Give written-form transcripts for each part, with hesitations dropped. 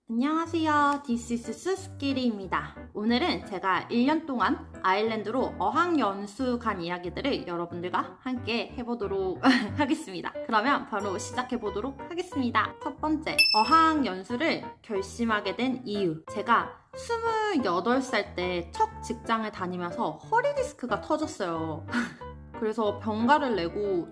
안녕하세요. This is 수스키리입니다. 오늘은 제가 1년 동안 아일랜드로 어학연수 간 이야기들을 여러분들과 함께 해보도록 하겠습니다. 그러면 바로 시작해보도록 하겠습니다. 첫 번째, 어학연수를 결심하게 된 이유. 제가 28살 때 첫 직장을 다니면서 허리 디스크가 터졌어요. 그래서 병가를 내고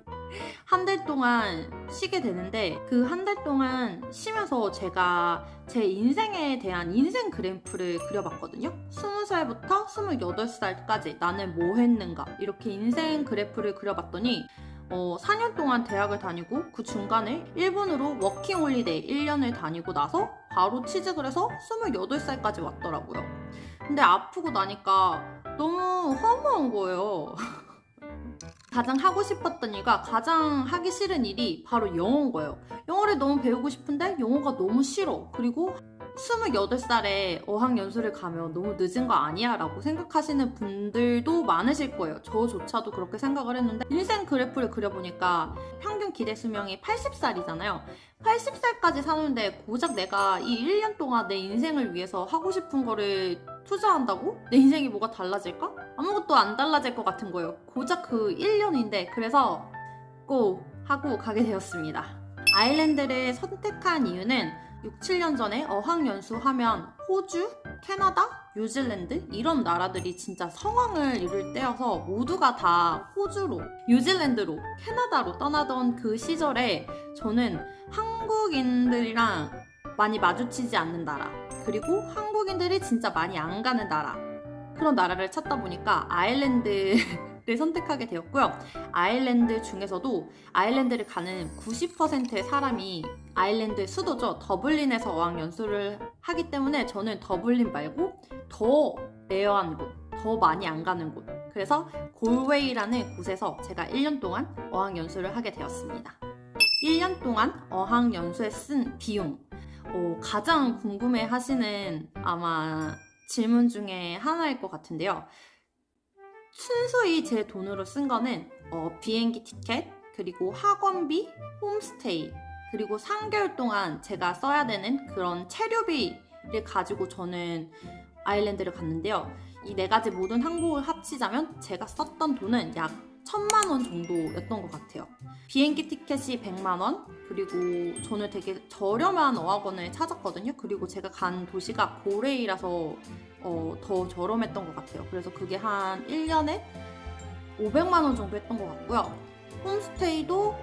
한 달 동안 쉬게 되는데, 그 한 달 동안 쉬면서 제가 제 인생에 대한 인생 그래프를 그려봤거든요. 20살부터 28살까지 나는 뭐 했는가, 이렇게 인생 그래프를 그려봤더니 4년 동안 대학을 다니고 그 중간에 일본으로 워킹홀리데이 1년을 다니고 나서 바로 취직을 해서 28살까지 왔더라고요. 근데 아프고 나니까 너무 허무한 거예요. 가장 하고 싶었던 일과 가장 하기 싫은 일이 바로 영어인 거예요. 영어를 너무 배우고 싶은데 영어가 너무 싫어. 그리고 28살에 어학연수를 가면 너무 늦은 거 아니야? 라고 생각하시는 분들도 많으실 거예요. 저조차도 그렇게 생각을 했는데, 인생 그래프를 그려보니까 평균 기대 수명이 80살이잖아요. 80살까지 사는데 고작 내가 이 1년 동안 내 인생을 위해서 하고 싶은 거를 투자한다고? 내 인생이 뭐가 달라질까? 아무것도 안 달라질 것 같은 거예요. 고작 그 1년인데. 그래서 꼭 하고 가게 되었습니다. 아일랜드를 선택한 이유는 6, 7년 전에 어학연수 하면 호주, 캐나다, 뉴질랜드 이런 나라들이 진짜 성황을 이룰 때여서 모두가 다 호주로, 뉴질랜드로, 캐나다로 떠나던 그 시절에 저는 한국인들이랑 많이 마주치지 않는 나라, 그리고 한국인들이 진짜 많이 안 가는 나라, 그런 나라를 찾다 보니까 아일랜드를 선택하게 되었고요. 아일랜드 중에서도 아일랜드를 가는 90%의 사람이 아일랜드의 수도죠. 더블린에서 어학연수를 하기 때문에 저는 더블린 말고 더 레어한 곳, 더 많이 안 가는 곳, 그래서 골웨이라는 곳에서 제가 1년 동안 어학연수를 하게 되었습니다. 1년 동안 어학연수에 쓴 비용, 가장 궁금해 하시는 아마 질문 중에 하나일 것 같은데요. 순수히 제 돈으로 쓴 거는 비행기 티켓, 그리고 학원비, 홈스테이, 그리고 3개월 동안 제가 써야 되는 그런 체류비를 가지고 저는 아일랜드를 갔는데요. 이 네 가지 모든 항목을 합치자면 제가 썼던 돈은 약 1,000만 원 정도였던 것 같아요. 비행기 티켓이 100만 원, 그리고 저는 되게 저렴한 어학원을 찾았거든요. 그리고 제가 간 도시가 고레이라서 더 저렴했던 것 같아요. 그래서 그게 한 1년에 500만 원 정도 했던 것 같고요. 홈스테이도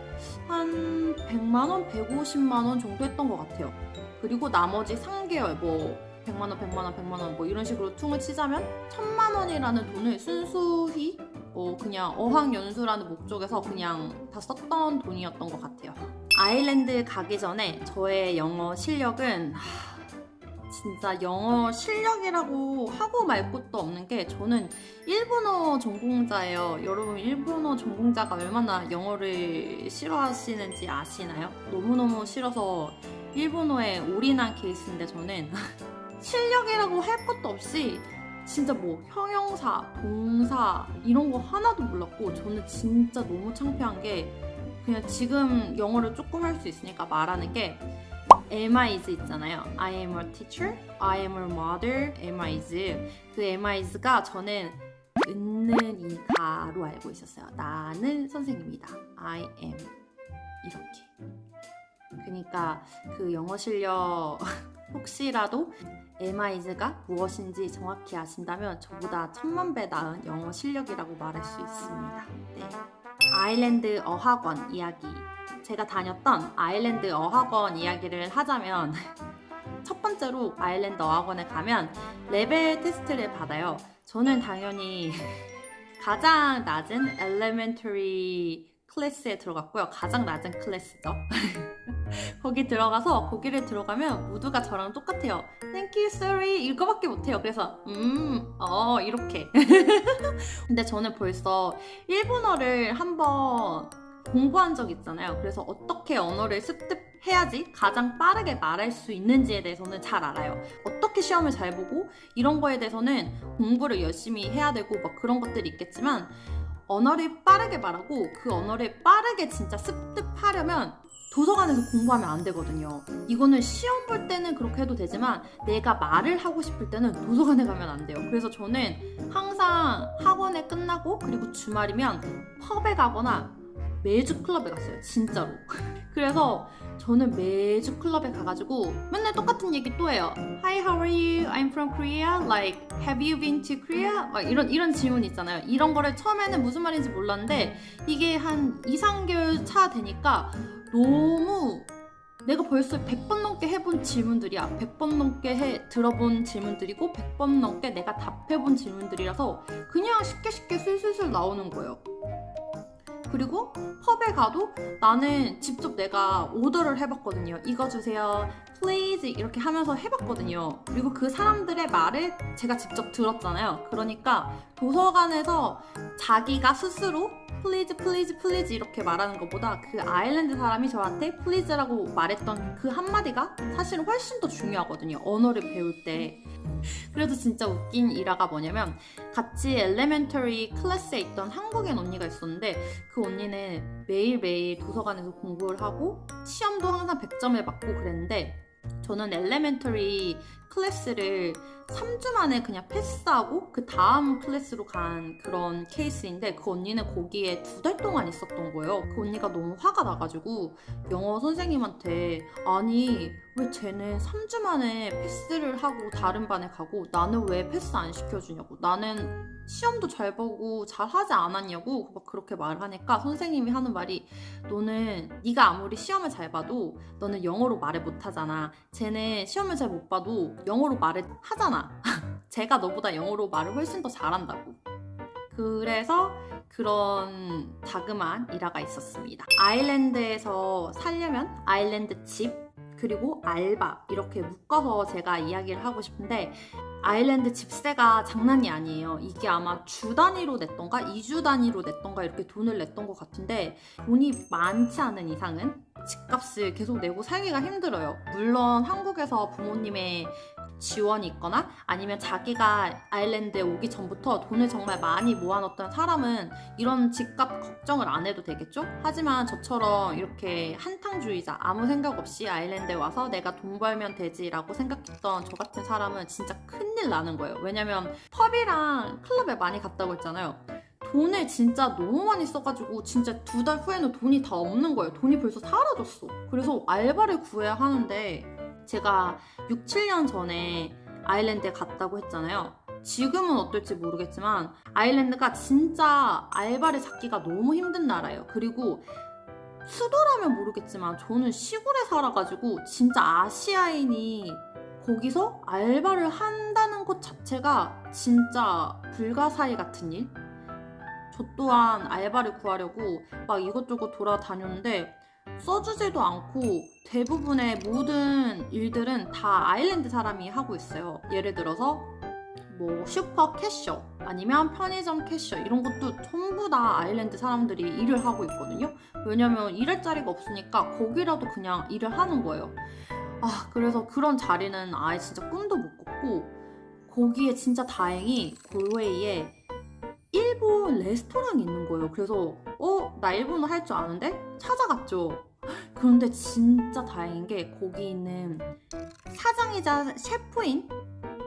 한 100만 원, 150만 원 정도 했던 것 같아요. 그리고 나머지 3개월 뭐 100만 원, 100만 원, 100만 원 뭐 이런 식으로 퉁을 치자면 1,000만 원이라는 돈을 순수히 그냥 어학연수라는 목적에서 그냥 다 썼던 돈이었던 것 같아요. 아일랜드 가기 전에 저의 영어 실력은 진짜 영어 실력이라고 하고 말 것도 없는 게, 저는 일본어 전공자예요. 여러분, 일본어 전공자가 얼마나 영어를 싫어하시는지 아시나요? 너무너무 싫어서 일본어에 올인한 케이스인데, 저는 실력이라고 할 것도 없이 진짜 뭐 형용사, 동사 이런 거 하나도 몰랐고, 저는 진짜 너무 창피한 게, 그냥 지금 영어를 조금 할 수 있으니까 말하는 게 am is 있잖아요. I am a teacher, I am a mother, am is. 그 am is가 저는 있는 이가로 알고 있었어요. 나는 선생님이다. I am. 이렇게. 그러니까 그 영어 실력 혹시라도 am is가 무엇인지 정확히 아신다면 저보다 10,000배 나은 영어 실력이라고 말할 수 있습니다. 네. 아일랜드 어학원 이야기. 제가 다녔던 아일랜드 어학원 이야기를 하자면, 첫 번째로 아일랜드 어학원에 가면 레벨 테스트를 받아요. 저는 당연히 가장 낮은 elementary 클래스에 들어갔고요. 가장 낮은 클래스죠. 거기 들어가서 거기를 들어가면 모두가 저랑 똑같아요. Thank you, sorry 이거밖에 못해요. 그래서 이렇게. 근데 저는 벌써 일본어를 한번 공부한 적 있잖아요. 그래서 어떻게 언어를 습득해야지 가장 빠르게 말할 수 있는지에 대해서는 잘 알아요. 어떻게 시험을 잘 보고 이런 거에 대해서는 공부를 열심히 해야 되고 막 그런 것들이 있겠지만, 언어를 빠르게 말하고 그 언어를 빠르게 진짜 습득하려면 도서관에서 공부하면 안 되거든요. 이거는 시험 볼 때는 그렇게 해도 되지만 내가 말을 하고 싶을 때는 도서관에 가면 안 돼요. 그래서 저는 항상 학원에 끝나고 그리고 주말이면 펍에 가거나 매주 클럽에 갔어요. 진짜로. 그래서 저는 매주 클럽에 가가지고 맨날 똑같은 얘기 또 해요. Hi, how are you? I'm from Korea. Like, have you been to Korea? 막 이런 질문 있잖아요. 이런 거를 처음에는 무슨 말인지 몰랐는데 이게 한 2, 3개월 차 되니까 너무 내가 벌써 100번 넘게 해본 질문들이야. 100번 넘게 들어본 질문들이고 100번 넘게 내가 답해본 질문들이라서 그냥 쉽게 술술술 나오는 거예요. 그리고 펍에 가도 나는 직접 내가 오더를 해봤거든요. 이거 주세요. Please 이렇게 하면서 해봤거든요. 그리고 그 사람들의 말을 제가 직접 들었잖아요. 그러니까 도서관에서 자기가 스스로 Please, please, please 이렇게 말하는 것보다 그 아일랜드 사람이 저한테 Please라고 말했던 그 한마디가 사실은 훨씬 더 중요하거든요. 언어를 배울 때. 그래도 진짜 웃긴 일화가 뭐냐면 같이 엘레멘터리 클래스에 있던 한국인 언니가 있었는데 그 언니는 매일매일 도서관에서 공부를 하고 시험도 항상 100점을 받고 그랬는데 저는 엘레멘터리 클래스를 3주 만에 그냥 패스하고 그 다음 클래스로 간 그런 케이스인데 그 언니는 거기에 2달 동안 있었던 거예요. 그 언니가 너무 화가 나가지고 영어 선생님한테 아니 왜 쟤는 3주 만에 패스를 하고 다른 반에 가고 나는 왜 패스 안 시켜주냐고 나는 시험도 잘 보고 잘 하지 않았냐고 막 그렇게 말을 하니까 선생님이 하는 말이 너는 네가 아무리 시험을 잘 봐도 너는 영어로 말을 못하잖아. 쟤는 시험을 잘 못 봐도 영어로 말을 하잖아. 제가 너보다 영어로 말을 훨씬 더 잘한다고. 그래서 그런 자그마한 일화가 있었습니다. 아일랜드에서 살려면 아일랜드 집 그리고 알바 이렇게 묶어서 제가 이야기를 하고 싶은데 아일랜드 집세가 장난이 아니에요. 이게 아마 주 단위로 냈던가 2주 단위로 냈던가 이렇게 돈을 냈던 것 같은데 돈이 많지 않은 이상은 집값을 계속 내고 살기가 힘들어요. 물론 한국에서 부모님의 지원이 있거나 아니면 자기가 아일랜드에 오기 전부터 돈을 정말 많이 모아놓던 사람은 이런 집값 걱정을 안 해도 되겠죠? 하지만 저처럼 이렇게 한탕주의자 아무 생각 없이 아일랜드에 와서 내가 돈 벌면 되지라고 생각했던 저 같은 사람은 진짜 큰일 나는 거예요. 왜냐면 펍이랑 클럽에 많이 갔다고 했잖아요. 돈을 진짜 너무 많이 써가지고 진짜 2달 후에는 돈이 다 없는 거예요. 돈이 벌써 사라졌어. 그래서 알바를 구해야 하는데 제가 6, 7년 전에 아일랜드에 갔다고 했잖아요. 지금은 어떨지 모르겠지만 아일랜드가 진짜 알바를 찾기가 너무 힘든 나라예요. 그리고 수도라면 모르겠지만 저는 시골에 살아가지고 진짜 아시아인이 거기서 알바를 한다는 것 자체가 진짜 불가사의 같은 일? 저 또한 알바를 구하려고 막 이것저것 돌아다녔는데 써주지도 않고 대부분의 모든 일들은 다 아일랜드 사람이 하고 있어요. 예를 들어서 뭐 슈퍼 캐셔 아니면 편의점 캐셔 이런 것도 전부 다 아일랜드 사람들이 일을 하고 있거든요. 왜냐면 일할 자리가 없으니까 거기라도 그냥 일을 하는 거예요. 그래서 그런 자리는 아예 진짜 꿈도 못 꿨고 거기에 진짜 다행히 골웨이에 일본 레스토랑이 있는 거예요. 그래서 나 일본어 할 줄 아는데? 찾아갔죠. 그런데 진짜 다행인 게 거기 있는 사장이자 셰프인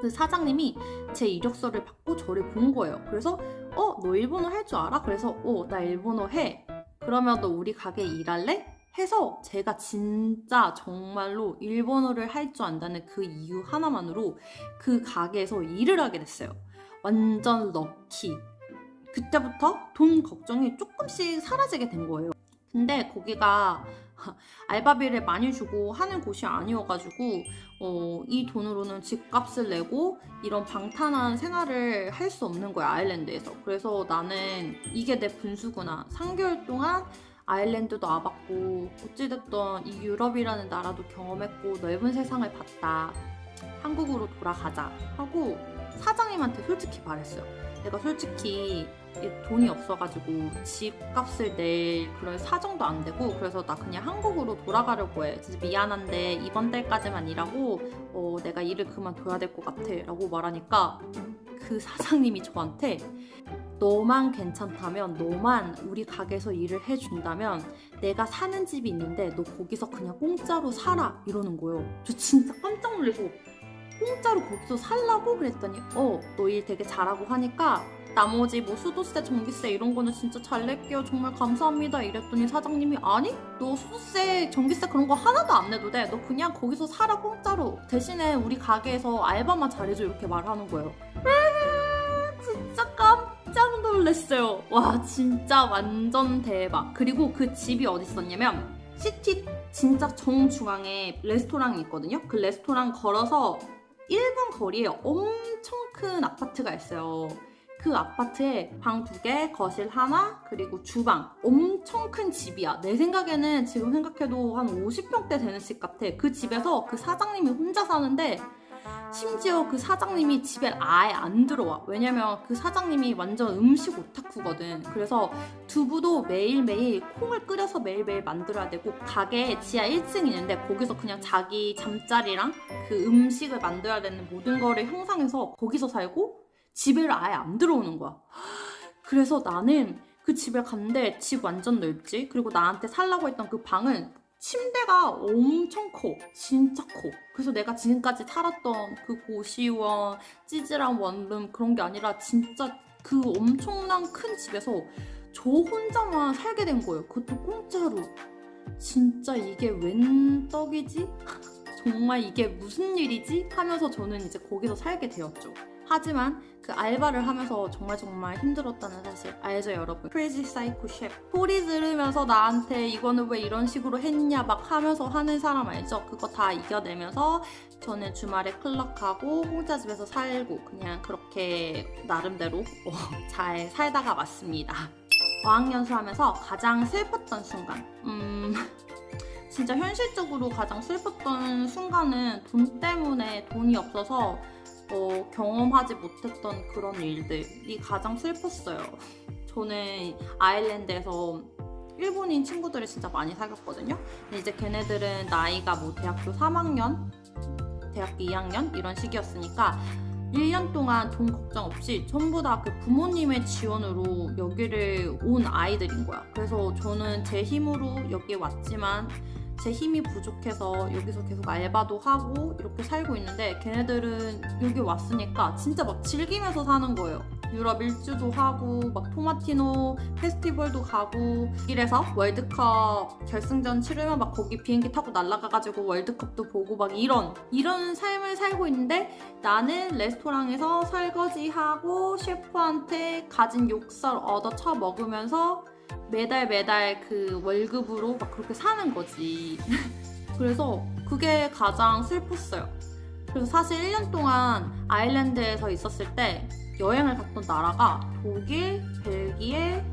그 사장님이 제 이력서를 받고 저를 본 거예요. 그래서 너 일본어 할 줄 알아? 그래서 나 일본어 해. 그러면 너 우리 가게 일할래? 해서 제가 진짜 정말로 일본어를 할 줄 안다는 그 이유 하나만으로 그 가게에서 일을 하게 됐어요. 완전 럭키. 그때부터 돈 걱정이 조금씩 사라지게 된 거예요. 근데 거기가 알바비를 많이 주고 하는 곳이 아니어가지고 이 돈으로는 집값을 내고 이런 방탄한 생활을 할 수 없는 거야 아일랜드에서. 그래서 나는 이게 내 분수구나. 3개월 동안 아일랜드도 와봤고 어찌됐든 이 유럽이라는 나라도 경험했고 넓은 세상을 봤다. 한국으로 돌아가자 하고 사장님한테 솔직히 말했어요. 내가 솔직히 돈이 없어가지고 집값을 낼 그런 사정도 안 되고 그래서 나 그냥 한국으로 돌아가려고 해. 진짜 미안한데 이번 달까지만 일하고 내가 일을 그만둬야 될 것 같아 라고 말하니까 그 사장님이 저한테 너만 괜찮다면, 너만 우리 가게에서 일을 해준다면 내가 사는 집이 있는데 너 거기서 그냥 공짜로 살아, 이러는 거예요. 저 진짜 깜짝 놀라서 공짜로 거기서 살라고? 그랬더니 너 일 되게 잘하고 하니까 나머지 뭐 수도세, 전기세 이런 거는 진짜 잘 낼게요. 정말 감사합니다. 이랬더니 사장님이 아니? 너 수도세, 전기세 그런 거 하나도 안 내도 돼. 너 그냥 거기서 살아 공짜로. 대신에 우리 가게에서 알바만 잘해줘. 이렇게 말하는 거예요. 진짜 깜짝 놀랐어요. 와 진짜 완전 대박. 그리고 그 집이 어디 있었냐면 시티 진짜 정중앙에 레스토랑이 있거든요. 그 레스토랑 걸어서 1분 거리에 엄청 큰 아파트가 있어요. 그 아파트에 방 2개, 거실 하나, 그리고 주방. 엄청 큰 집이야. 내 생각에는 지금 생각해도 한 50평대 되는 집 같아. 그 집에서 그 사장님이 혼자 사는데 심지어 그 사장님이 집에 아예 안 들어와. 왜냐면 그 사장님이 완전 음식 오타쿠거든. 그래서 두부도 매일매일 콩을 끓여서 매일매일 만들어야 되고, 가게에 지하 1층이 있는데 거기서 그냥 자기 잠자리랑 그 음식을 만들어야 되는 모든 거를 형성해서 거기서 살고 집에를 아예 안 들어오는 거야. 그래서 나는 그 집에 갔는데 집 완전 넓지? 그리고 나한테 살라고 했던 그 방은 침대가 엄청 커. 진짜 커. 그래서 내가 지금까지 살았던 그 고시원, 찌질한 원룸 그런 게 아니라 진짜 그 엄청난 큰 집에서 저 혼자만 살게 된 거예요. 그것도 공짜로. 진짜 이게 웬 떡이지? 정말 이게 무슨 일이지? 하면서 저는 이제 거기서 살게 되었죠. 하지만 그 알바를 하면서 정말 힘들었다는 사실 알죠, 여러분? 크레이지 사이코 셰프 소리 들으면서 나한테 이거는 왜 이런 식으로 했냐 막 하면서 하는 사람 알죠? 그거 다 이겨내면서 저는 주말에 클럽하고 공짜 집에서 살고 그냥 그렇게 나름대로 잘 살다가 왔습니다. 어학연수 하면서 가장 슬펐던 순간, 진짜 현실적으로 가장 슬펐던 순간은 돈 때문에 돈이 없어서 경험하지 못했던 그런 일들이 가장 슬펐어요. 저는 아일랜드에서 일본인 친구들을 진짜 많이 사귀었거든요. 근데 이제 걔네들은 나이가 뭐 대학교 3학년, 대학교 2학년 이런 시기였으니까 1년 동안 돈 걱정 없이 전부 다 그 부모님의 지원으로 여기를 온 아이들인 거야. 그래서 저는 제 힘으로 여기 왔지만 제 힘이 부족해서 여기서 계속 알바도 하고 이렇게 살고 있는데, 걔네들은 여기 왔으니까 진짜 막 즐기면서 사는 거예요. 유럽 일주도 하고 막 토마티노 페스티벌도 가고, 길에서 월드컵 결승전 치르면 막 거기 비행기 타고 날아가가지고 월드컵도 보고 막 이런 삶을 살고 있는데, 나는 레스토랑에서 설거지하고 셰프한테 가진 욕설 얻어 처먹으면서 매달 그 월급으로 막 그렇게 사는 거지. 그래서 그게 가장 슬펐어요. 그래서 사실 1년 동안 아일랜드에서 있었을 때 여행을 갔던 나라가 독일, 벨기에,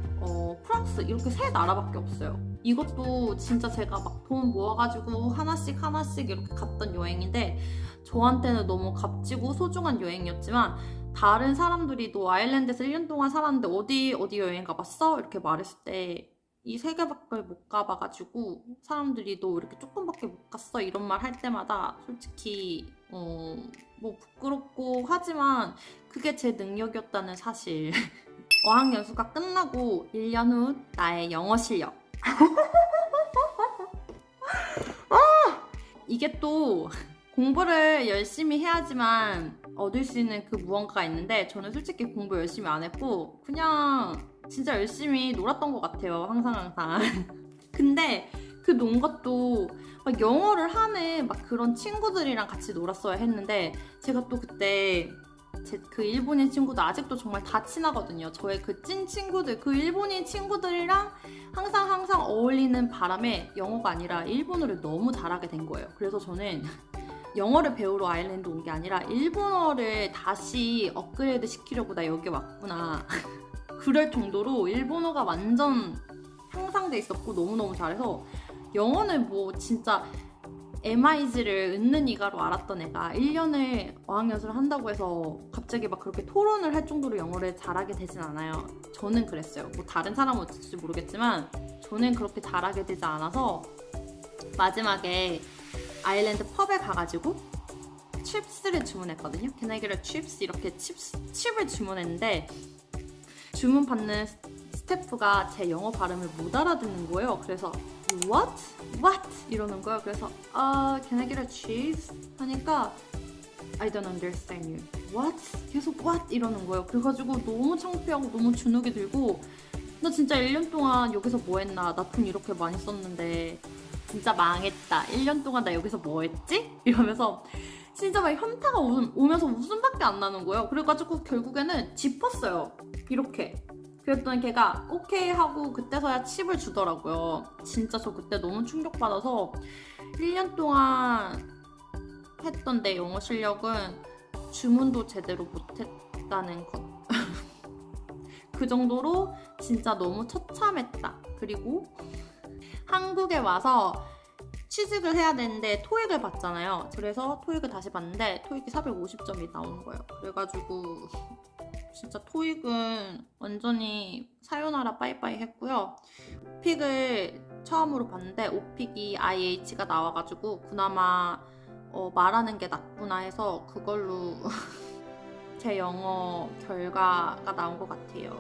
프랑스 이렇게 3나라밖에 없어요. 이것도 진짜 제가 막 돈 모아가지고 하나씩 이렇게 갔던 여행인데, 저한테는 너무 값지고 소중한 여행이었지만 다른 사람들이 너 아일랜드에서 1년 동안 살았는데 어디 여행 가봤어? 이렇게 말했을 때 이 3개밖에 못 가봐가지고 사람들이 너 이렇게 조금밖에 못 갔어? 이런 말 할 때마다 솔직히 뭐 부끄럽고 하지만 그게 제 능력이었다는 사실. 어학연수가 끝나고 1년 후 나의 영어 실력. 이게 또 공부를 열심히 해야지만 얻을 수 있는 그 무언가가 있는데, 저는 솔직히 공부 열심히 안 했고 그냥 진짜 열심히 놀았던 것 같아요. 항상. 근데 그 논 것도 막 영어를 하는 막 그런 친구들이랑 같이 놀았어야 했는데, 제가 또 그때 그 일본인 친구들 아직도 정말 다 친하거든요. 저의 그 찐 친구들, 그 일본인 친구들이랑 항상 어울리는 바람에 영어가 아니라 일본어를 너무 잘하게 된 거예요. 그래서 저는 영어를 배우러 아일랜드 온 게 아니라 일본어를 다시 업그레이드 시키려고 나 여기 왔구나. 그럴 정도로 일본어가 완전 향상돼 있었고 너무너무 잘해서, 영어는 뭐 진짜 MIG를 은는 이가로 알았던 애가 1년을 어학연수를 한다고 해서 갑자기 막 그렇게 토론을 할 정도로 영어를 잘하게 되진 않아요. 저는 그랬어요. 뭐 다른 사람은 어떨지 모르겠지만 저는 그렇게 잘하게 되지 않아서 마지막에 아일랜드 펍에 가가지고 칩스를 주문했거든요. Can I get a chips? 이렇게 칩을 주문했는데 주문 받는 스태프가 제 영어 발음을 못 알아듣는 거예요. 그래서 What? What? 이러는 거예요. 그래서 Can I get a cheese? 하니까 I don't understand you. What? 계속 what? 이러는 거예요. 그래가지고 너무 창피하고 너무 주눅이 들고 나 진짜 1년 동안 여기서 뭐 했나? 나 돈 이렇게 많이 썼는데 진짜 망했다. 1년 동안 나 여기서 뭐 했지? 이러면서 진짜 막 현타가 오면서 웃음밖에 안 나는 거예요. 그래가지고 결국에는 짚었어요. 이렇게. 그랬더니 걔가 오케이 하고 그때서야 칩을 주더라고요. 진짜 저 그때 너무 충격받아서 1년 동안 했던 내 영어 실력은 주문도 제대로 못했다는 것. 그 정도로 진짜 너무 처참했다. 그리고 한국에 와서 취직을 해야 되는데 토익을 봤잖아요. 그래서 토익을 다시 봤는데 토익이 450점이 나오는 거예요. 그래가지고 진짜 토익은 완전히 사요나라 빠이빠이 했고요. 오픽을 처음으로 봤는데 오픽이 IH가 나와가지고 그나마 말하는 게 낫구나 해서 그걸로 제 영어 결과가 나온 것 같아요.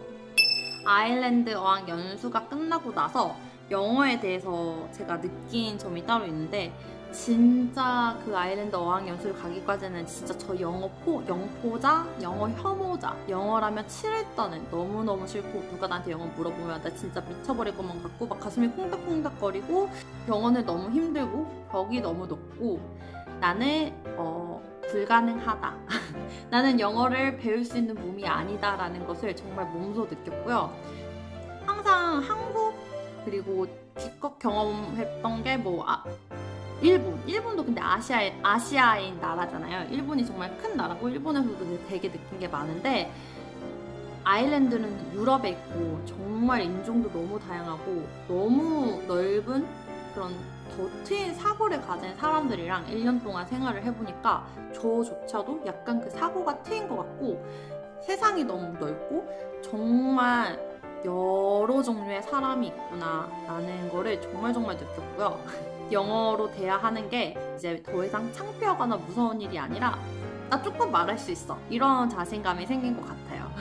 아일랜드 어학 연수가 끝나고 나서 영어에 대해서 제가 느낀 점이 따로 있는데 진짜 그 아일랜드 어학 연수를 가기까지는 진짜 저 영포자, 영어 혐오자, 영어라면 7일단은 너무너무 싫고 누가 나한테 영어 물어보면 나 진짜 미쳐버릴 것만 같고 막 가슴이 콩닥콩닥거리고 영어는 너무 힘들고 벽이 너무 높고 나는 불가능하다. 나는 영어를 배울 수 있는 몸이 아니다라는 것을 정말 몸소 느꼈고요. 항상 한국 그리고 기껏 경험했던 게 일본도 근데 아시아인 나라잖아요. 일본이 정말 큰 나라고 일본에서도 되게 느낀 게 많은데 아일랜드는 유럽에 있고 정말 인종도 너무 다양하고 너무 넓은 그런 더 트인 사고를 가진 사람들이랑 1년 동안 생활을 해보니까 저조차도 약간 그 사고가 트인 것 같고 세상이 너무 넓고 정말 여러 종류의 사람이 있구나 라는 거를 정말 느꼈고요. 영어로 돼야 하는 게 이제 더 이상 창피하거나 무서운 일이 아니라 나 조금 말할 수 있어 이런 자신감이 생긴 것 같아요.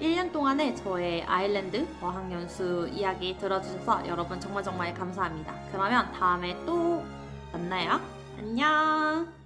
1년 동안의 저의 아일랜드 어학연수 이야기 들어주셔서 여러분 정말 감사합니다. 그러면 다음에 또 만나요. 안녕.